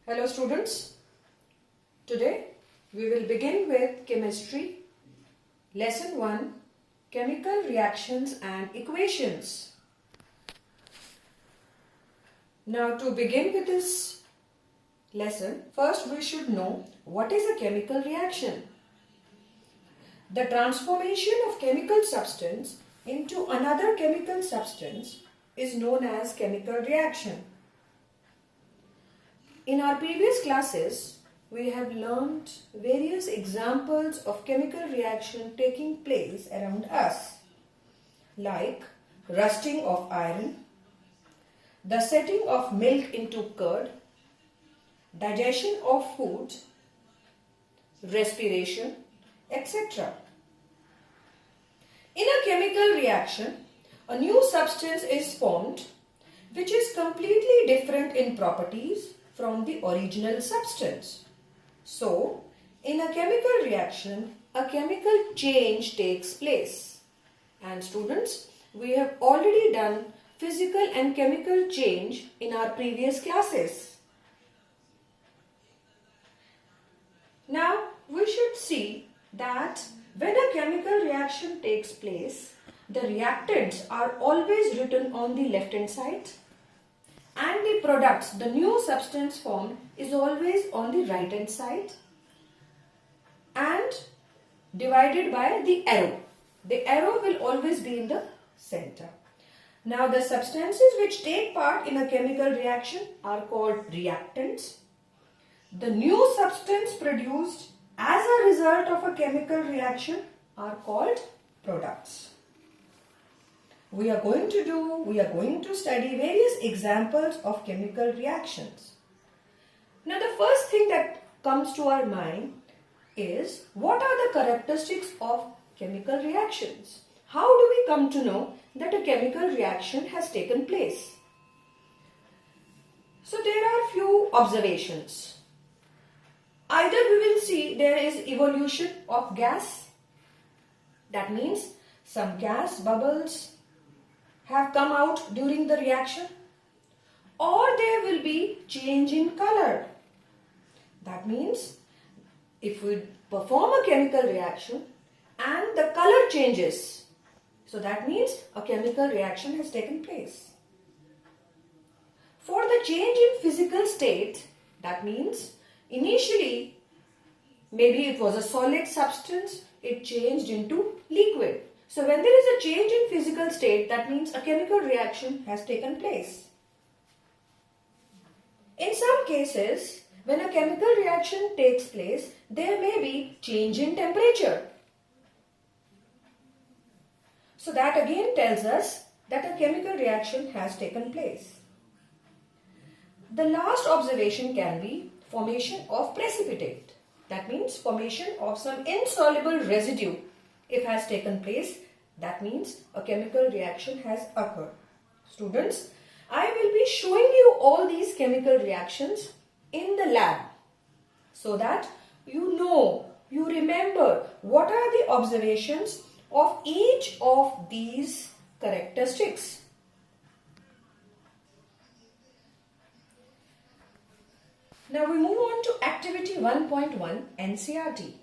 Hello students, today we will begin with chemistry, lesson 1, chemical reactions and equations. Now to begin with this lesson, first we should know what is a chemical reaction. The transformation of chemical substance into another chemical substance is known as chemical reaction. In our previous classes, we have learnt various examples of chemical reaction taking place around us, like rusting of iron, the setting of milk into curd, digestion of food, respiration, etc. In a chemical reaction, a new substance is formed which is completely different in properties from the original substance. So, in a chemical reaction, a chemical change takes place. And students, we have already done physical and chemical change in our previous classes. Now, we should see that when a chemical reaction takes place, the reactants are always written on the left hand side, and the products, the new substance formed, is always on the right hand side and divided by the arrow. The arrow will always be in the center. Now the substances which take part in a chemical reaction are called reactants. The new substance produced as a result of a chemical reaction are called products. We are going to study various examples of chemical reactions. Now the first thing that comes to our mind is, what are the characteristics of chemical reactions? How do we come to know that a chemical reaction has taken place? So there are few observations. Either we will see there is evolution of gas. That means some gas bubbles have come out during the reaction, or there will be change in color. That means if we perform a chemical reaction and the color changes, so that means a chemical reaction has taken place. For the change in physical state, that means initially maybe it was a solid substance, it changed into liquid. So when there is a change in physical state, that means a chemical reaction has taken place. In some cases, when a chemical reaction takes place, there may be change in temperature. So that again tells us that a chemical reaction has taken place. The last observation can be formation of precipitate. That means formation of some insoluble residue. If has taken place, that means a chemical reaction has occurred. Students, I will be showing you all these chemical reactions in the lab so that you know, you remember what are the observations of each of these characteristics. Now we move on to activity 1.1 NCERT.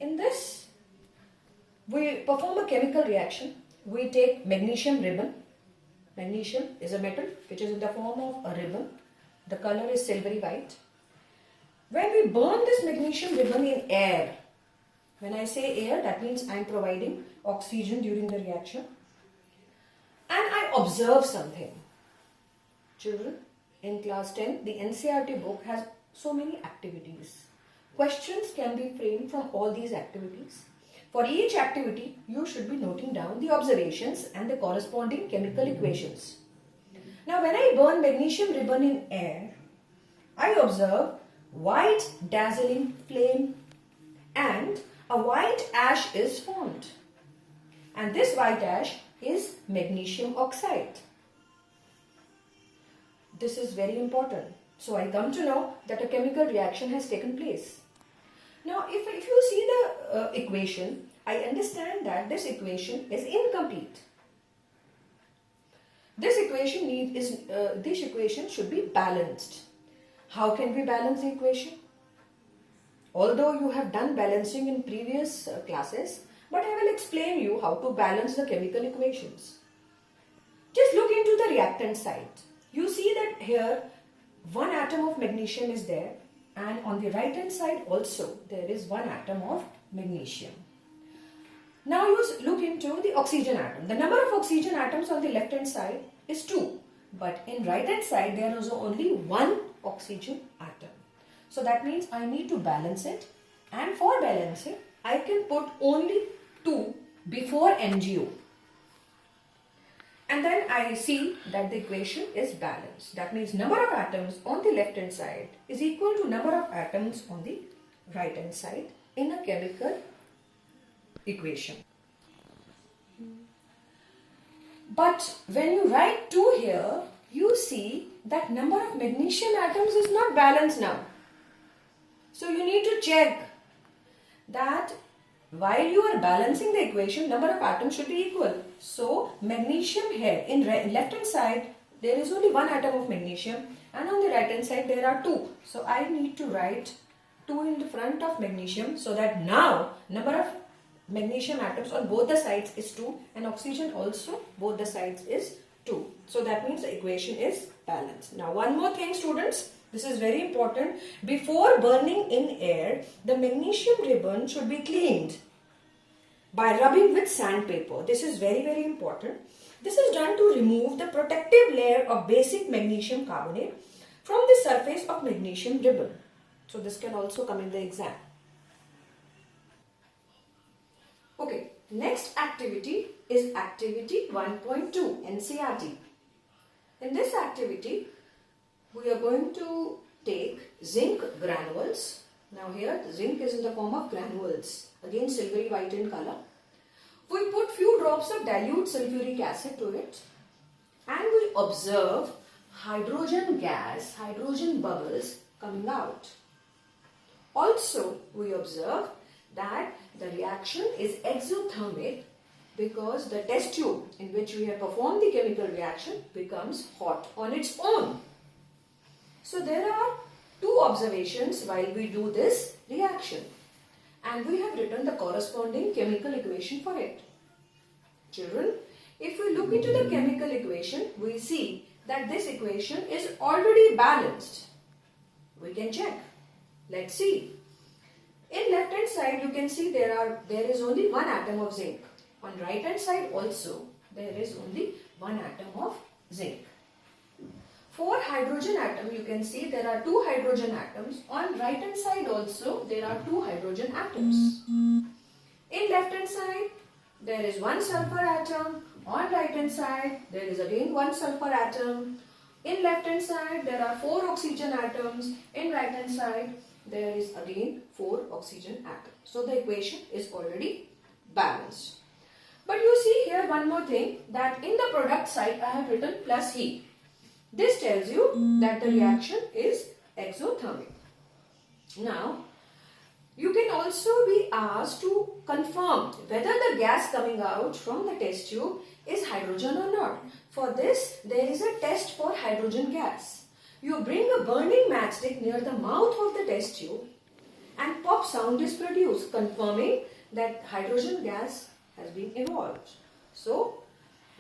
In this, we perform a chemical reaction. We take magnesium ribbon. Magnesium is a metal which is in the form of a ribbon. The color is silvery white. When we burn this magnesium ribbon in air, when I say air, that means I am providing oxygen during the reaction, and I observe something. Children, in class 10, the NCERT book has so many activities. Questions can be framed from all these activities. For each activity, you should be noting down the observations and the corresponding chemical equations. Now, when I burn magnesium ribbon in air, I observe white dazzling flame and a white ash is formed. And this white ash is magnesium oxide. This is very important. So I come to know that a chemical reaction has taken place. Now, if you see the equation, I understand that this equation is incomplete. This equation should be balanced. How can we balance the equation? Although you have done balancing in previous classes, but I will explain you how to balance the chemical equations. Just look into the reactant side. You see that here one atom of magnesium is there, and on the right hand side also there is one atom of magnesium. Now you look into the oxygen atom. The number of oxygen atoms on the left hand side is 2, but in right hand side there is only one oxygen atom. So that means I need to balance it, and for balancing I can put only 2 before NGO. And then I see that the equation is balanced. That means number of atoms on the left hand side is equal to number of atoms on the right hand side in a chemical equation. But when you write 2 here, you see that number of magnesium atoms is not balanced now. So you need to check that while you are balancing the equation, number of atoms should be equal. So magnesium here in left hand side there is only one atom of magnesium, and on the right hand side there are 2. So I need to write 2 in the front of magnesium, so that now number of magnesium atoms on both the sides is 2, and oxygen also both the sides is 2. So that means the equation is balanced. Now one more thing, students, this is very important. Before burning in air, the magnesium ribbon should be cleaned by rubbing with sandpaper. This is very important. This is done to remove the protective layer of basic magnesium carbonate from the surface of magnesium ribbon. So this can also come in the exam. Okay, next activity is activity 1.2 NCERT. In this activity, we are going to take zinc granules. Now here zinc is in the form of granules, again silvery white in color. We put few drops of dilute sulfuric acid to it, and we observe hydrogen gas, hydrogen bubbles coming out. Also we observe that the reaction is exothermic because the test tube in which we have performed the chemical reaction becomes hot on its own. So there are 2 observations while we do this reaction, and we have written the corresponding chemical equation for it. Children, if we look into the chemical equation, we see that this equation is already balanced. We can check. Let's see. In left hand side you can see there is only one atom of zinc. On right hand side also there is only one atom of zinc. For hydrogen atom you can see there are 2 hydrogen atoms. On right hand side also there are 2 hydrogen atoms. In left hand side there is one sulfur atom. On right hand side there is again one sulfur atom. In left hand side there are 4 oxygen atoms. In right hand side there is again 4 oxygen atoms. So the equation is already balanced. But you see here one more thing, that in the product side I have written plus heat. This tells you that the reaction is exothermic. Now you can also be asked to confirm whether the gas coming out from the test tube is hydrogen or not. For this there is a test for hydrogen gas. You bring a burning matchstick near the mouth of the test tube and pop sound is produced, confirming that hydrogen gas has been evolved. So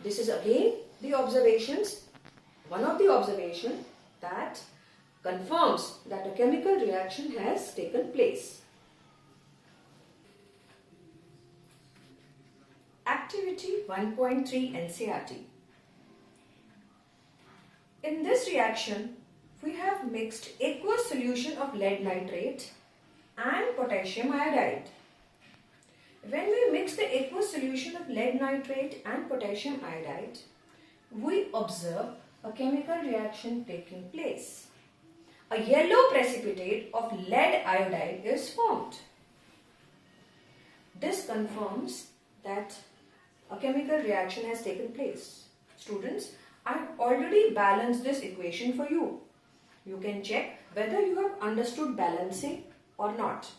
this is again the observations, one of the observations that confirms that a chemical reaction has taken place. Activity 1.3 NCERT. In this reaction, we have mixed aqueous solution of lead nitrate and potassium iodide. When we mix the aqueous solution of lead nitrate and potassium iodide, we observe a chemical reaction taking place. A yellow precipitate of lead iodide is formed. This confirms that a chemical reaction has taken place. Students, I have already balanced this equation for you. You can check whether you have understood balancing or not.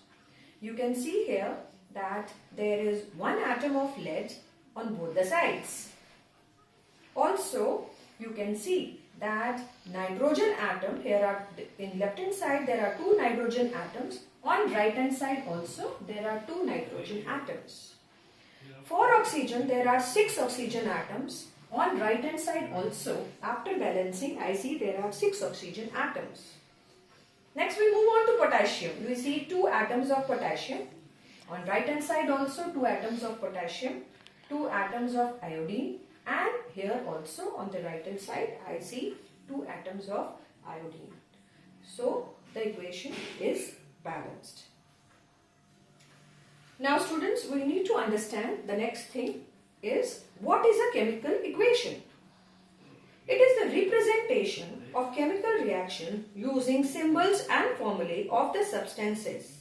You can see here that there is one atom of lead on both the sides. Also, you can see that nitrogen atom, here are in left hand side there are 2 nitrogen atoms, on right hand side also there are 2 nitrogen atoms. For oxygen there are 6 oxygen atoms, on right hand side also after balancing I see there are 6 oxygen atoms. Next we move on to potassium. We see 2 atoms of potassium, on right hand side also 2 atoms of potassium, 2 atoms of iodine, and here also on the right hand side I see 2 atoms of iodine. So the equation is balanced. Now students, we need to understand the next thing is what is a chemical equation. It is the representation of chemical reaction using symbols and formulae of the substances.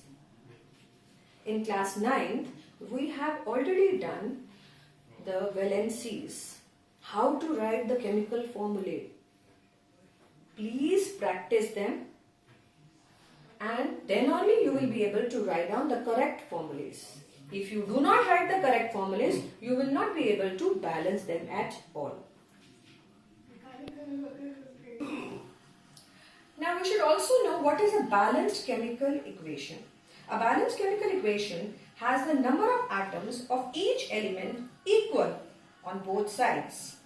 In class 9th, we have already done the valencies, how to write the chemical formulae. Please practice them and then only you will be able to write down the correct formulas. If you do not write the correct formulas, you will not be able to balance them at all. Now we should also know what is a balanced chemical equation. A balanced chemical equation has the number of atoms of each element equal on both sides.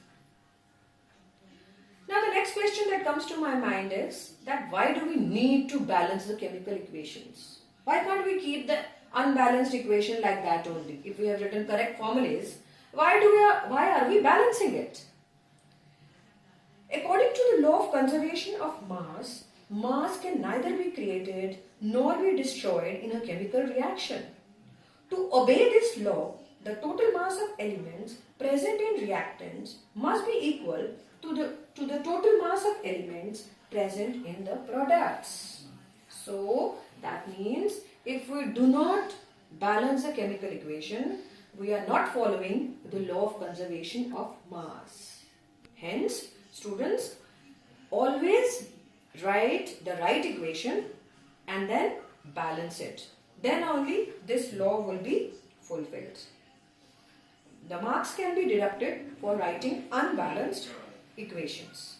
Now the next question that comes to my mind is that why do we need to balance the chemical equations? Why can't we keep the unbalanced equation like that only? If we have written correct formulas, why are we balancing it? According to the law of conservation of mass, mass can neither be created nor be destroyed in a chemical reaction. To obey this law, the total mass of elements present in reactants must be equal to the total mass of elements present in the products. So that means if we do not balance the chemical equation, we are not following the law of conservation of mass. Hence, students, always write the right equation and then balance it. Then only this law will be fulfilled. The marks can be deducted for writing unbalanced equations.